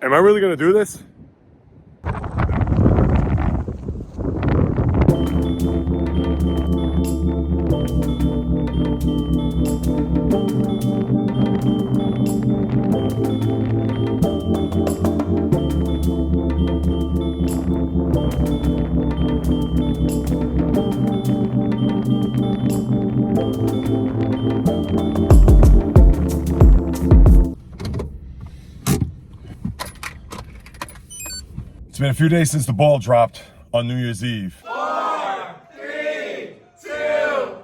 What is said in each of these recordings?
Am I really gonna do this? It's been a few days since the ball dropped on New Year's Eve. 4, 3, 2,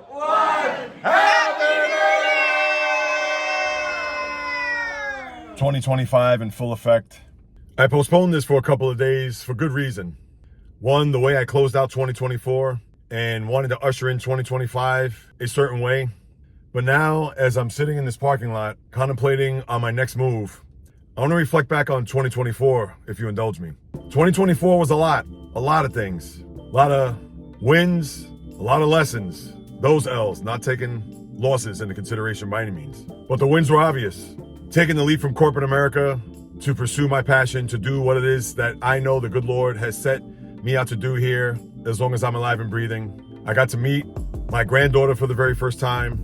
1. Happy New Year! 2025 in full effect. I postponed this for a couple of days for good reason. One, the way I closed out 2024 and wanted to usher in 2025 a certain way. But now, as I'm sitting in this parking lot contemplating on my next move, I want to reflect back on 2024, if you indulge me. 2024 was a lot of things. A lot of wins, a lot of lessons. Those L's, not taking losses into consideration by any means. But the wins were obvious. Taking the leap from corporate America to pursue my passion, to do what it is that I know the good Lord has set me out to do here as long as I'm alive and breathing. I got to meet my granddaughter for the very first time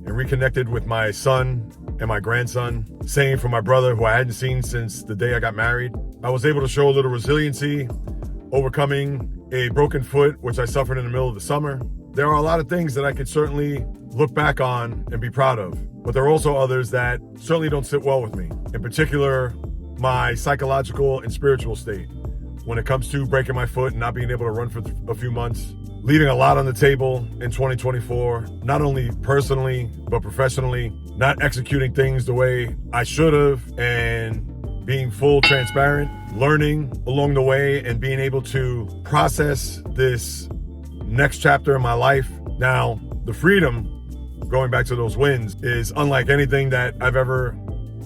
and reconnected with my son and my grandson. Same for my brother, who I hadn't seen since the day I got married. I was able to show a little resiliency, overcoming a broken foot, which I suffered in the middle of the summer. There are a lot of things that I could certainly look back on and be proud of, but there are also others that certainly don't sit well with me. In particular, my psychological and spiritual state. When it comes to breaking my foot and not being able to run for a few months, leaving a lot on the table in 2024, not only personally, but professionally, not executing things the way I should have, and being full transparent, learning along the way, and being able to process this next chapter in my life. Now, the freedom, going back to those wins, is unlike anything that I've ever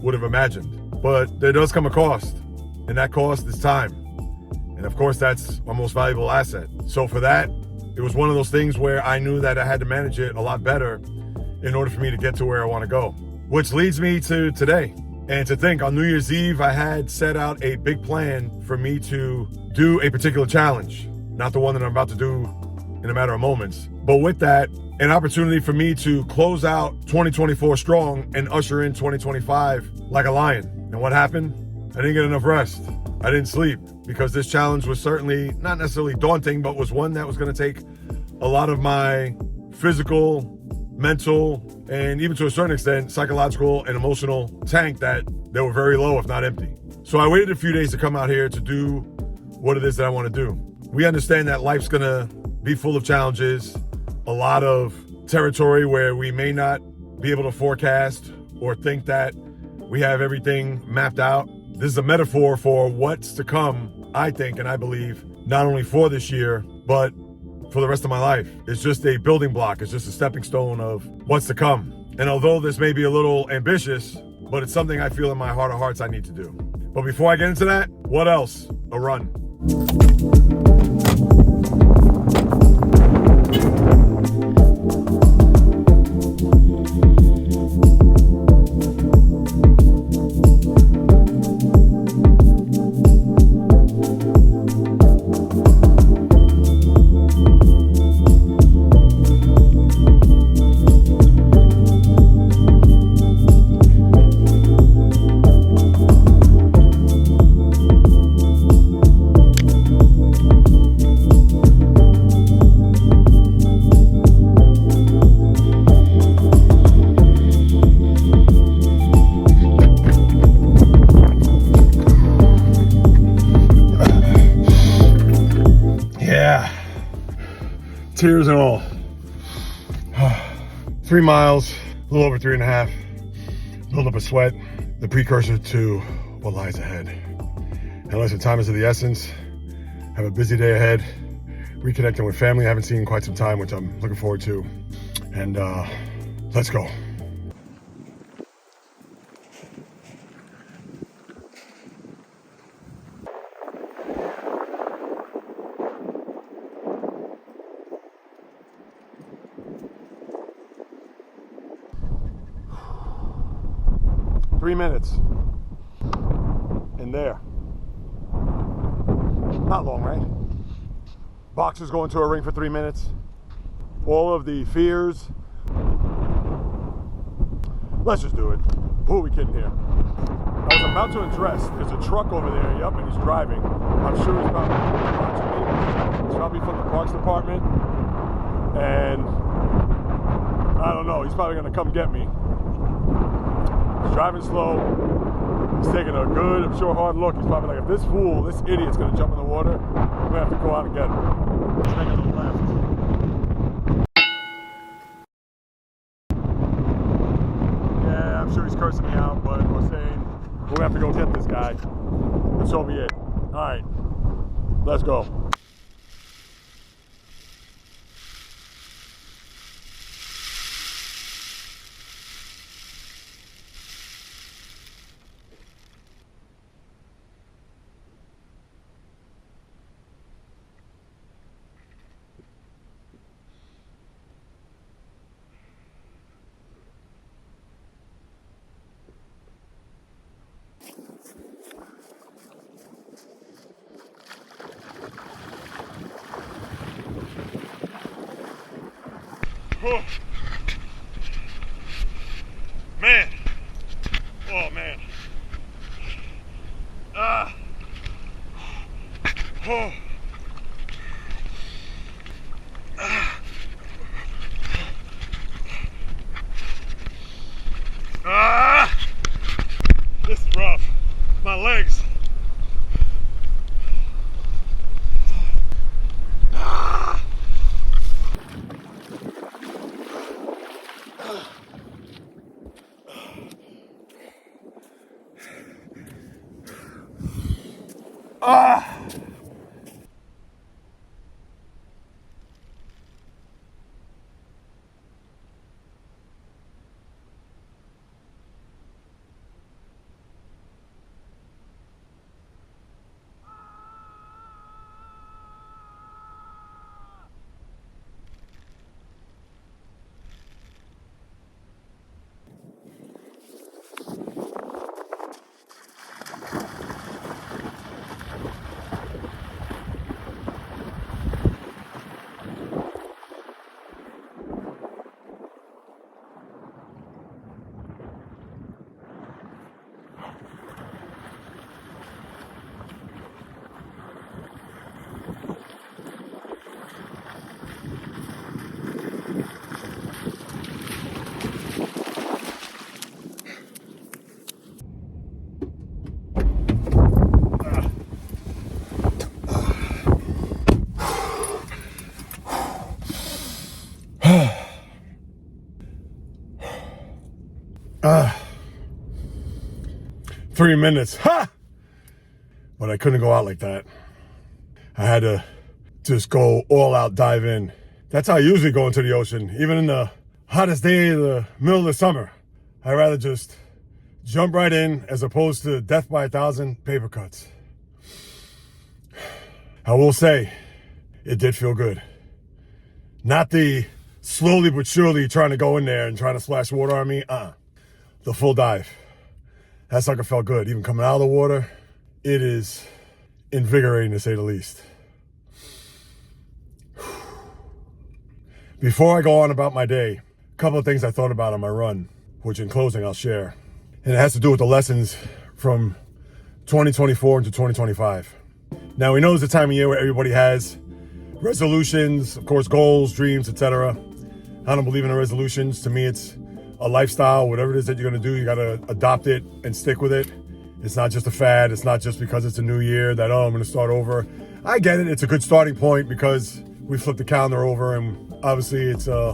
would have imagined. But there does come a cost, and that cost is time. And of course, that's my most valuable asset. So for that, it was one of those things where I knew that I had to manage it a lot better in order for me to get to where I want to go. Which leads me to today. And to think, on New Year's Eve, I had set out a big plan for me to do a particular challenge. Not the one that I'm about to do in a matter of moments. But with that, an opportunity for me to close out 2024 strong and usher in 2025 like a lion. And what happened? I didn't get enough rest. I didn't sleep, because this challenge was certainly not necessarily daunting, but was one that was going to take a lot of my physical, mental, and even to a certain extent, psychological and emotional tank that they were very low, if not empty. So I waited a few days to come out here to do what it is that I want to do. We understand that life's going to be full of challenges, a lot of territory where we may not be able to forecast or think that we have everything mapped out. This is a metaphor for what's to come, I think, and I believe, not only for this year, but for the rest of my life. It's just a building block. It's just a stepping stone of what's to come. And although this may be a little ambitious, but it's something I feel in my heart of hearts I need to do. But before I get into that, what else? A run. Tears and all. 3 miles, a little over 3.5. Build up a sweat, the precursor to what lies ahead. And listen, time is of the essence. Have a busy day ahead. Reconnecting with family I haven't seen in quite some time, which I'm looking forward to. And let's go. Minutes. And there. Not long, right? Boxers going to a ring for 3 minutes. All of the fears. Let's just do it. Who are we kidding here? I was about to undress. There's a truck over there, yup, and he's driving. I'm sure he's probably watching me. He's probably from the Parks Department. And I don't know, he's probably gonna come get me. He's driving slow. He's taking a good, I'm sure, hard look. He's probably like, if this fool, this idiot's gonna jump in the water, I'm gonna have to go out and get him. Let's take a little left. Yeah, I'm sure he's cursing me out, but we're saying we're gonna have to go get this guy. And so be it. All right, let's go. Oh. Man. Oh, man. Ah. Oh. Ah. Ah. This is rough. My legs. Ah! Ah, 3 minutes, ha! But I couldn't go out like that. I had to just go all out, dive in. That's how I usually go into the ocean, even in the hottest day of the middle of the summer. I'd rather just jump right in as opposed to death by 1,000 paper cuts. I will say, it did feel good. Not the slowly but surely trying to go in there and trying to splash water on me. The full dive. That sucker felt good. Even coming out of the water, it is invigorating to say the least. Before I go on about my day, a couple of things I thought about on my run, which in closing I'll share. And it has to do with the lessons from 2024 into 2025. Now we know it's a time of year where everybody has resolutions, of course, goals, dreams, etc. I don't believe in the resolutions. To me, it's a lifestyle. Whatever it is that you're going to do, you got to adopt it and stick with it. It's not just a fad. It's not just because it's a new year that, oh, I'm going to start over. I get it. It's a good starting point because we flipped the calendar over and obviously it's a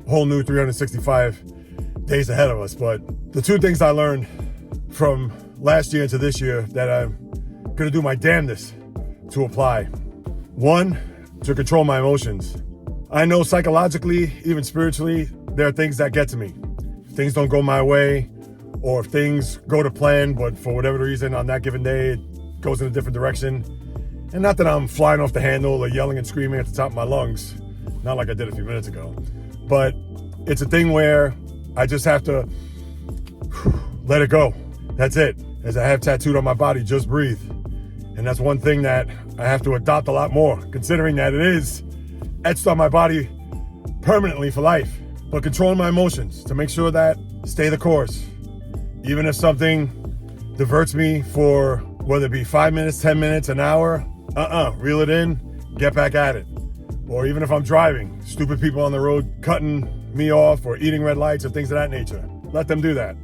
whole new 365 days ahead of us. But the two things I learned from last year into this year that I'm going to do my damnedest to apply. One, to control my emotions. I know psychologically, even spiritually, there are things that get to me. If things don't go my way, or if things go to plan, but for whatever reason on that given day, it goes in a different direction. And not that I'm flying off the handle or yelling and screaming at the top of my lungs, not like I did a few minutes ago, but it's a thing where I just have to let it go. That's it. As I have tattooed on my body, just breathe. And that's one thing that I have to adopt a lot more, considering that it is etched on my body permanently for life. But controlling my emotions to make sure that stay the course. Even if something diverts me for whether it be 5 minutes, 10 minutes, an hour, reel it in, get back at it. Or even if I'm driving, stupid people on the road cutting me off or eating red lights or things of that nature. Let them do that.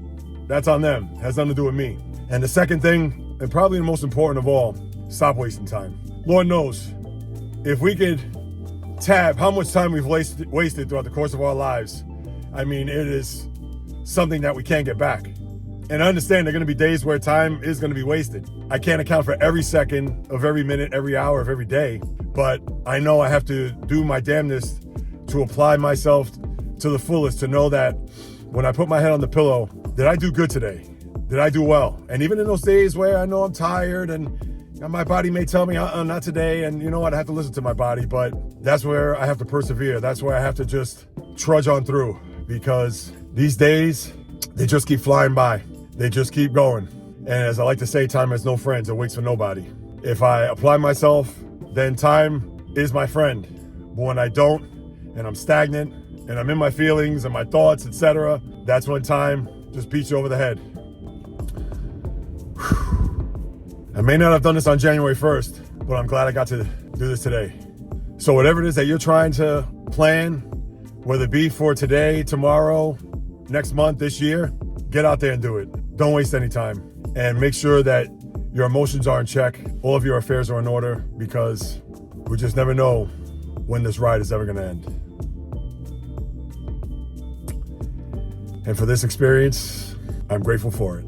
That's on them. It has nothing to do with me. And the second thing, and probably the most important of all, stop wasting time. Lord knows, if we could tab how much time we've wasted throughout the course of our lives, I mean, it is something that we can't get back. And I understand there are going to be days where time is going to be wasted. I can't account for every second of every minute, every hour of every day, but I know I have to do my damnedest to apply myself to the fullest, to know that when I put my head on the pillow, did I do good today? Did I do well? And even in those days where I know I'm tired and my body may tell me, not today, and you know what, I have to listen to my body, but that's where I have to persevere. That's where I have to just trudge on through, because these days, they just keep flying by. They just keep going. And as I like to say, time has no friends. It waits for nobody. If I apply myself, then time is my friend. But when I don't, and I'm stagnant, and I'm in my feelings and my thoughts, etc., that's when time just beats you over the head. I may not have done this on January 1st, but I'm glad I got to do this today. So whatever it is that you're trying to plan, whether it be for today, tomorrow, next month, this year, get out there and do it. Don't waste any time. And make sure that your emotions are in check. All of your affairs are in order, because we just never know when this ride is ever going to end. And for this experience, I'm grateful for it.